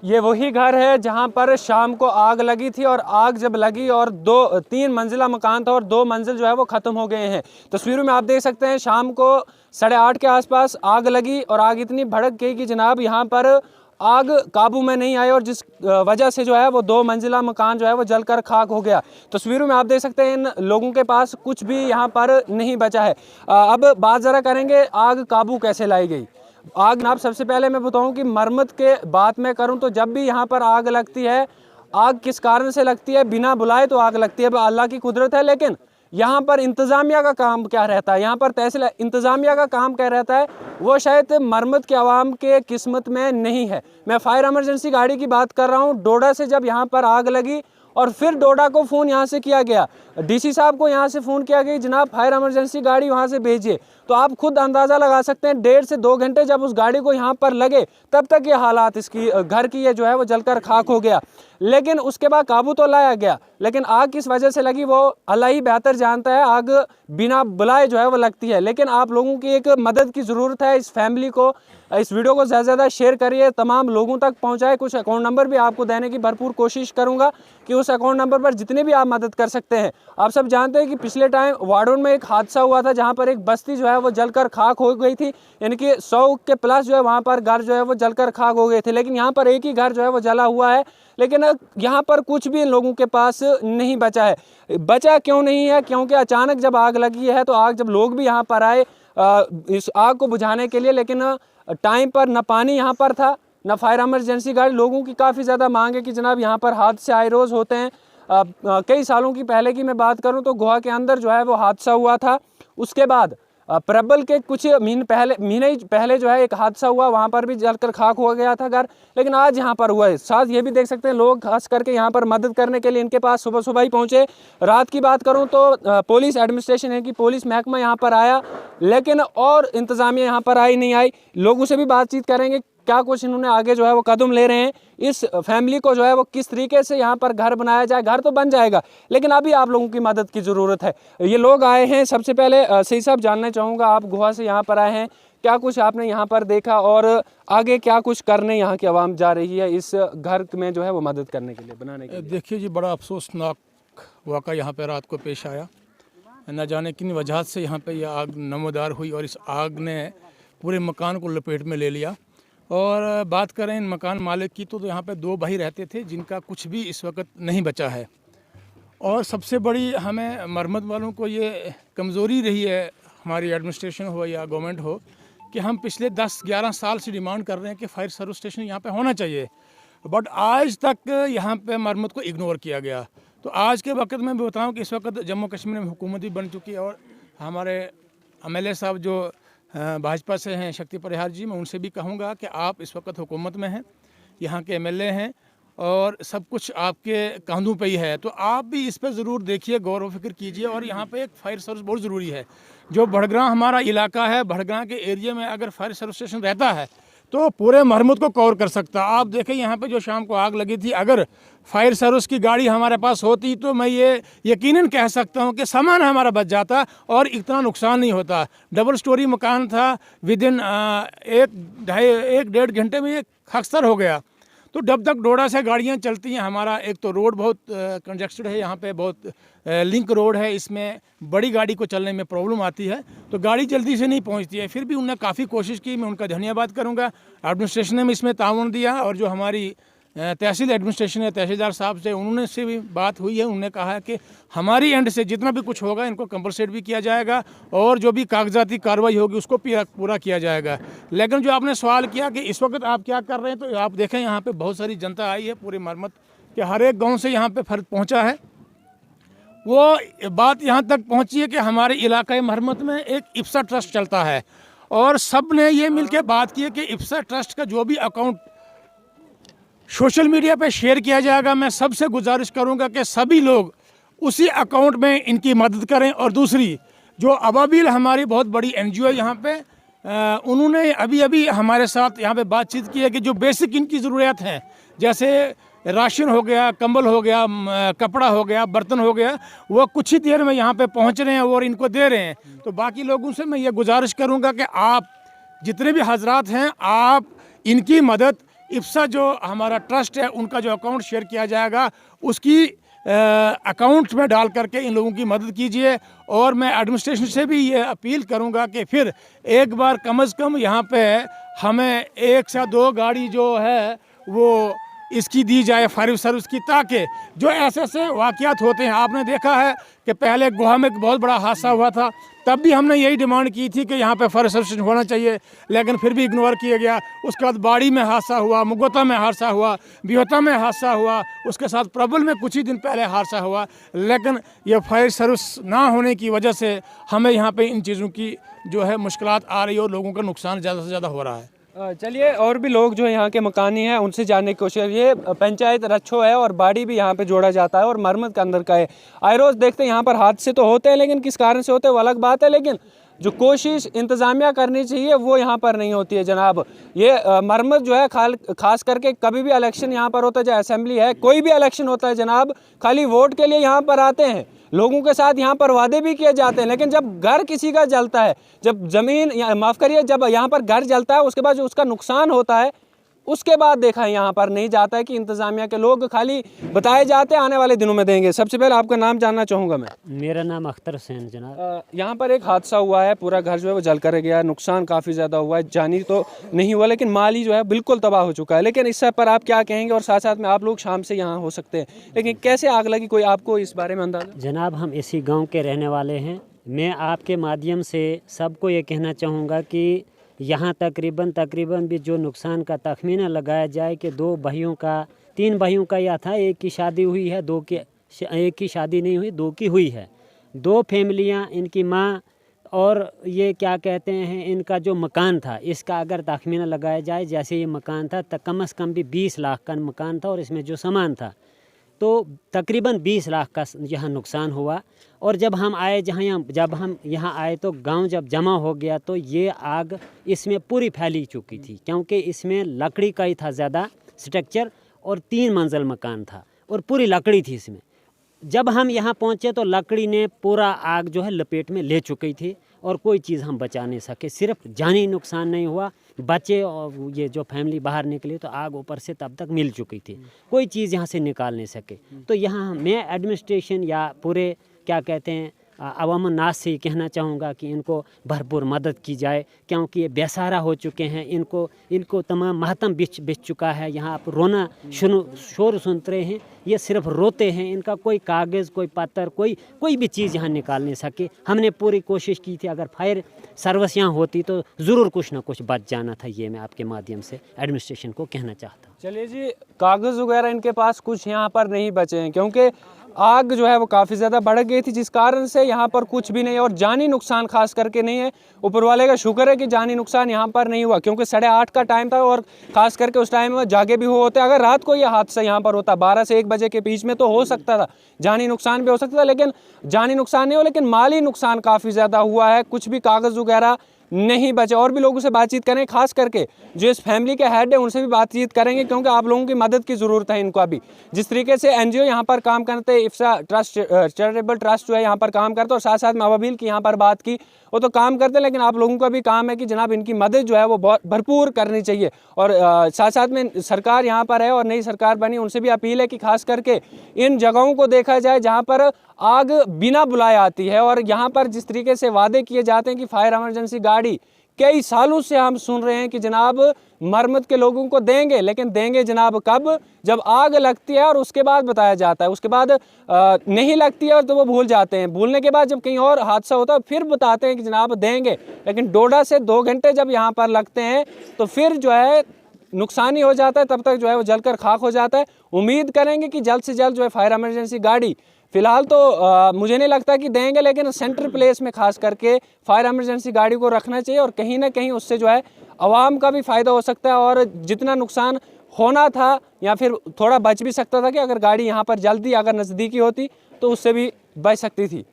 ये वही घर है जहां पर शाम को आग लगी थी और आग जब लगी और 3 मंजिला मकान था और 2 मंजिल जो है वो ख़त्म हो गए हैं। तस्वीरों में आप देख सकते हैं शाम को 8:30 के आसपास आग लगी और आग इतनी भड़क गई कि जनाब यहाँ पर आग काबू में नहीं आई और जिस वजह से जो है वो 2 मंजिला मकान जो है वो जलकर खाक हो गया। तस्वीरों में आप देख सकते हैं इन लोगों के पास कुछ भी यहाँ पर नहीं बचा है। अब बात ज़रा करेंगे आग काबू कैसे लाई गई। आग आप सबसे पहले मैं बताऊं कि मरम्मत के बात मैं करूं तो जब भी यहाँ पर आग लगती है, आग किस कारण से लगती है, बिना बुलाए तो आग लगती है, अल्लाह की कुदरत है। लेकिन यहाँ पर इंतज़ामिया का काम क्या रहता है, यहाँ पर तहसील इंतज़ामिया का काम क्या रहता है, वो शायद मरम्मत के आवाम के किस्मत में नहीं है। मैं फायर एमरजेंसी गाड़ी की बात कर रहा हूँ। डोडा से जब यहाँ पर आग लगी और फिर डोडा को फ़ोन यहाँ से किया गया, डीसी साहब को यहाँ से फ़ोन किया गया जनाब फायर एमरजेंसी गाड़ी वहाँ से भेजिए, तो आप खुद अंदाज़ा लगा सकते हैं 1.5 से 2 घंटे जब उस गाड़ी को यहाँ पर लगे तब तक ये हालात इसकी घर की ये जो है वो जलकर खाक हो गया। लेकिन उसके बाद काबू तो लाया गया, लेकिन आग किस वजह से लगी वो अल्लाह ही बेहतर जानता है। आग बिना बुलाए जो है वो लगती है। लेकिन आप लोगों की एक मदद की ज़रूरत है। इस फैमिली को, इस वीडियो को ज़्यादा से ज़्यादा शेयर करिए, तमाम लोगों तक पहुँचाए। कुछ अकाउंट नंबर भी आपको देने की भरपूर कोशिश करूँगा कि उस अकाउंट नंबर पर जितने भी आप मदद कर सकते हैं। आप सब जानते हैं कि पिछले टाइम वार्डन में एक हादसा हुआ था जहाँ पर एक बस्ती जो है वो जलकर खाक हो गई थी, यानी कि 100 के प्लस जो है वहाँ पर घर जो है वो जलकर खाक हो गए थे। लेकिन यहाँ पर एक ही घर जो है वो जला हुआ है, लेकिन यहाँ पर कुछ भी लोगों के पास नहीं बचा है। बचा क्यों नहीं है? क्योंकि अचानक जब आग लगी है तो जब लोग भी यहाँ पर आए इस आग को बुझाने के लिए, लेकिन टाइम पर न पानी यहाँ पर था न फायर एमरजेंसी गाड़ी। लोगों की काफ़ी ज़्यादा मांग है कि जनाब यहाँ पर हादसे आए रोज़ होते हैं। कई सालों की पहले की मैं बात करूँ तो गोवा के अंदर जो है वो हादसा हुआ था। उसके बाद प्रबल के कुछ महीने पहले जो है एक हादसा हुआ, वहाँ पर भी जलकर खाक हो गया था घर। लेकिन आज यहाँ पर हुआ है। साथ ये भी देख सकते हैं लोग खास करके यहाँ पर मदद करने के लिए इनके पास सुबह सुबह ही पहुँचे। रात की बात करूँ तो पुलिस एडमिनिस्ट्रेशन है कि पुलिस महकमा यहाँ पर आया, लेकिन और इंतज़ामिया यहाँ पर नहीं आई। लोगों से भी बातचीत करेंगे क्या कुछ इन्होंने आगे जो है वो कदम ले रहे हैं, इस फैमिली को जो है वो किस तरीके से यहाँ पर घर बनाया जाए। घर तो बन जाएगा, लेकिन अभी आप लोगों की मदद की ज़रूरत है। ये लोग आए हैं। सबसे पहले सही साहब जानना चाहूँगा, आप गोवा से यहाँ पर आए हैं, क्या कुछ आपने यहाँ पर देखा और आगे क्या कुछ करने यहाँ की आवाम जा रही है इस घर में जो है वो मदद करने के लिए, बनाने के लिए? देखिए जी, बड़ा अफसोसनाक वाक़ा यहाँ पे रात को पेश आया। न जाने किन वजह से यहाँ पे यह आग नमोदार हुई और इस आग ने पूरे मकान को लपेट में ले लिया। और बात करें इन मकान मालिक की तो यहाँ पे 2 भाई रहते थे जिनका कुछ भी इस वक्त नहीं बचा है। और सबसे बड़ी हमें मरम्मत वालों को ये कमज़ोरी रही है, हमारी एडमिनिस्ट्रेशन हो या गवर्नमेंट हो, कि हम पिछले 10-11 साल से डिमांड कर रहे हैं कि फायर सर्विस स्टेशन यहाँ पे होना चाहिए, बट आज तक यहाँ पे मरम्मत को इग्नोर किया गया। तो आज के वक्त में भी बताऊँ कि इस वक्त जम्मू कश्मीर में हुकूमत भी बन चुकी है और हमारे MLA साहब जो भाजपा से हैं, शक्ति परिहार जी, मैं उनसे भी कहूँगा कि आप इस वक्त हुकूमत में हैं, यहाँ के MLA हैं और सब कुछ आपके कंधों पे ही है, तो आप भी इस पर ज़रूर देखिए, गौर व फिक्र कीजिए। और यहाँ पे एक फायर सर्विस बहुत ज़रूरी है। जो बड़गांव हमारा इलाका है, बड़गांव के एरिया में अगर फायर सर्विस स्टेशन रहता है तो पूरे मरम्मत को कवर कर सकता। आप देखें यहाँ पे जो शाम को आग लगी थी, अगर फायर सर्विस की गाड़ी हमारे पास होती तो मैं ये यकीनन कह सकता हूँ कि सामान हमारा बच जाता और इतना नुकसान नहीं होता। डबल स्टोरी मकान था, विदिन 1-1.5 घंटे में ये खाकसर हो गया। तो जब तक डोडा से गाड़ियाँ चलती हैं, हमारा एक तो रोड बहुत कंजेस्टेड है, यहाँ पे बहुत लिंक रोड है, इसमें बड़ी गाड़ी को चलने में प्रॉब्लम आती है, तो गाड़ी जल्दी से नहीं पहुँचती है। फिर भी उन्होंने काफ़ी कोशिश की, मैं उनका धन्यवाद करूँगा। एडमिनिस्ट्रेशन ने भी इसमें ताउन दिया और जो हमारी तहसील एडमिनिस्ट्रेशन है, तहसीलदार साहब से, उन्होंने से भी बात हुई है। उन्होंने कहा है कि हमारी एंड से जितना भी कुछ होगा इनको कंपलसेट भी किया जाएगा और जो भी कागजाती कार्रवाई होगी उसको पूरा किया जाएगा। लेकिन जो आपने सवाल किया कि इस वक्त आप क्या कर रहे हैं, तो आप देखें यहाँ पे बहुत सारी जनता आई है, पूरी मरम्मत के हर एक गाँव से यहाँ पे फर्क पहुँचा है। वो बात यहाँ तक पहुँची है कि हमारे इलाकाई मरम्मत में एक इप्सा ट्रस्ट चलता है और सब ने ये मिल के बात की है कि इप्सा ट्रस्ट का जो भी अकाउंट सोशल मीडिया पे शेयर किया जाएगा, मैं सबसे गुजारिश करूंगा कि सभी लोग उसी अकाउंट में इनकी मदद करें। और दूसरी, जो अबाबिल हमारी बहुत बड़ी NGO है यहाँ पे, उन्होंने अभी हमारे साथ यहाँ पे बातचीत की है कि जो बेसिक इनकी ज़रूरियात हैं, जैसे राशन हो गया, कंबल हो गया, कपड़ा हो गया, बर्तन हो गया, वो कुछ ही देर में यहाँ पे पहुँच रहे हैं और इनको दे रहे हैं। तो बाकी लोगों से मैं ये गुजारिश करूँगा कि आप जितने भी हजरात हैं, आप इनकी मदद इफ्सा जो हमारा ट्रस्ट है उनका जो अकाउंट शेयर किया जाएगा उसकी अकाउंट में डाल करके इन लोगों की मदद कीजिए। और मैं एडमिनिस्ट्रेशन से भी ये अपील करूंगा कि फिर एक बार कम से कम यहाँ पे हमें 1 से 2 गाड़ी जो है वो इसकी दी जाए फायर सर्विस की, ताकि जो ऐसे ऐसे वाक़यात होते हैं। आपने देखा है कि पहले गोवा में एक बहुत बड़ा हादसा हुआ था, तब भी हमने यही डिमांड की थी कि यहाँ पे फायर सर्विस होना चाहिए, लेकिन फिर भी इग्नोर किया गया। उसके बाद बाड़ी में हादसा हुआ, मुगोता में हादसा हुआ, बिहोता में हादसा हुआ, उसके साथ प्रबल में कुछ ही दिन पहले हादसा हुआ। लेकिन ये फायर सर्विस ना होने की वजह से हमें यहाँ पे इन चीज़ों की जो है मुश्किलात आ रही है और लोगों का नुकसान ज़्यादा से ज़्यादा हो रहा है। चलिए और भी लोग जो यहाँ के मकानी हैं उनसे जानने की कोशिश। ये पंचायत रच्छो है और बाड़ी भी यहाँ पे जोड़ा जाता है और मरम्मत के अंदर का है। आए रोज़ देखते हैं यहाँ पर हादसे तो होते हैं, लेकिन किस कारण से होते हैं वो अलग बात है, लेकिन जो कोशिश इंतज़ामिया करनी चाहिए वो यहाँ पर नहीं होती है जनाब। ये मरम्मत जो है खास करके कभी भी इलेक्शन यहाँ पर होता है, चाहे असेंबली है, कोई भी इलेक्शन होता है जनाब, खाली वोट के लिए यहाँ पर आते हैं, लोगों के साथ यहाँ पर वादे भी किए जाते हैं, लेकिन जब घर किसी का जलता है, जब ज़मीन माफ़ करिए जब यहाँ पर घर जलता है उसके बाद जो उसका नुकसान होता है उसके बाद देखा है यहाँ पर नहीं जाता है कि इंतज़ामिया के लोग खाली बताए जाते हैं आने वाले दिनों में देंगे। सबसे पहले आपका नाम जानना चाहूँगा मैं। मेरा नाम अख्तर हुसैन जनाब। यहाँ पर एक हादसा हुआ है, पूरा घर जो है वो जल कर गया, नुकसान काफ़ी ज़्यादा हुआ है, जानी तो नहीं हुआ लेकिन माली जो है बिल्कुल तबाह हो चुका है। लेकिन इस पर आप क्या कहेंगे? और साथ साथ में आप लोग शाम से यहाँ हो सकते हैं, लेकिन कैसे आग लगी, कोई आपको इस बारे में अंदाज़ा? जनाब हम इसी गांव के रहने वाले हैं। मैं आपके माध्यम से सबको ये कहना चाहूँगा कि यहाँ तकरीबन भी जो नुकसान का तखमीना लगाया जाए कि 3 भाइयों का यह था, एक की शादी हुई है, एक की शादी नहीं हुई, 2 की हुई है। 2 फैमिलियाँ, इनकी माँ और ये क्या कहते हैं इनका जो मकान था, इसका अगर तखमीना लगाया जाए, जैसे ये मकान था तो कम से कम भी 20 लाख का मकान था और इसमें जो सामान था तो तकरीबन 20 लाख का यहाँ नुकसान हुआ। और जब हम आए जब हम यहाँ आए तो गांव जब जमा हो गया तो ये आग इसमें पूरी फैली चुकी थी, क्योंकि इसमें लकड़ी का ही था ज़्यादा स्ट्रक्चर और 3 मंजिल मकान था और पूरी लकड़ी थी इसमें। जब हम यहाँ पहुँचे तो लकड़ी ने पूरा आग जो है लपेट में ले चुकी थी और कोई चीज़ हम बचा नहीं सके। सिर्फ जानी नुकसान नहीं हुआ, बचे और ये जो फैमिली बाहर निकली तो आग ऊपर से तब तक मिल चुकी थी, कोई चीज़ यहाँ से निकाल नहीं सके। तो यहाँ मैं एडमिनिस्ट्रेशन या पूरे क्या कहते हैं अवाम नास से कहना चाहूँगा कि इनको भरपूर मदद की जाए, क्योंकि ये बेसहारा हो चुके हैं। इनको तमाम मातम बिछ चुका है। यहाँ आप रोना शोर सुनते रहे हैं, ये सिर्फ रोते हैं। इनका कोई कागज़, कोई पत्थर, कोई भी चीज़ यहाँ निकाल नहीं सके। हमने पूरी कोशिश की थी, अगर फायर सर्विस यहाँ होती तो ज़रूर कुछ ना कुछ बच जाना था। ये मैं आपके माध्यम से एडमिनिस्ट्रेशन को कहना चाहता हूँ। चलिए जी, कागज़ वगैरह इनके पास कुछ यहाँ पर नहीं बचे हैं, क्योंकि आग जो है वो काफ़ी ज़्यादा बढ़ गई थी, जिस कारण से यहाँ पर कुछ भी नहीं है और जानी नुकसान खास करके नहीं है। ऊपर वाले का शुक्र है कि जानी नुकसान यहाँ पर नहीं हुआ, क्योंकि 8:30 का टाइम था और ख़ास करके उस टाइम में जागे भी होते। अगर रात को ये हादसा यहाँ पर होता 12 से 1 बजे के बीच में तो हो सकता था, जानी नुकसान भी हो सकता था, लेकिन जानी नुकसान नहीं हो, लेकिन माली नुकसान काफ़ी ज़्यादा हुआ है। कुछ भी कागज़ वगैरह नहीं बचे। और भी लोगों से बातचीत करें, खास करके जो इस फैमिली के हेड है उनसे भी बातचीत करेंगे, क्योंकि आप लोगों की मदद की ज़रूरत है इनको अभी। जिस तरीके से एनजीओ यहाँ पर काम करते हैं, इफ्सा ट्रस्ट चैरिटेबल ट्रस्ट जो है यहाँ पर काम करते हैं, और साथ साथ में अवाबिल की यहाँ पर बात की, वो तो काम करते हैं, लेकिन आप लोगों का भी काम है कि जनाब इनकी मदद जो है वो बहुत भरपूर करनी चाहिए। और साथ साथ में सरकार यहाँ पर है और नई सरकार बनी, उनसे भी अपील है कि खास करके इन जगहों को देखा जाए जहाँ पर आग बिना बुलाए आती है। और यहाँ पर जिस तरीके से वादे किए जाते हैं कि फायर इमरजेंसी गाड़ी, कई सालों से हम सुन रहे हैं कि जनाब मरम्मत के लोगों को देंगे, लेकिन देंगे जनाब कब? जब आग लगती है और उसके बाद बताया जाता है। उसके बाद नहीं लगती है और तो वो भूल जाते हैं। भूलने के बाद जब कहीं और हादसा होता है फिर बताते हैं कि जनाब देंगे, लेकिन 1.5 से 2 घंटे जब यहाँ पर लगते हैं तो फिर जो है नुकसान ही हो जाता है, तब तक जो है वो जलकर खाक हो जाता है। उम्मीद करेंगे कि जल्द से जल्द जो है फायर इमरजेंसी गाड़ी, फिलहाल तो मुझे नहीं लगता कि देंगे, लेकिन सेंटर प्लेस में खास करके फायर इमरजेंसी गाड़ी को रखना चाहिए, और कहीं ना कहीं उससे जो है आवाम का भी फ़ायदा हो सकता है। और जितना नुकसान होना था या फिर थोड़ा बच भी सकता था कि अगर गाड़ी यहाँ पर जल्दी अगर नज़दीकी होती तो उससे भी बच सकती थी।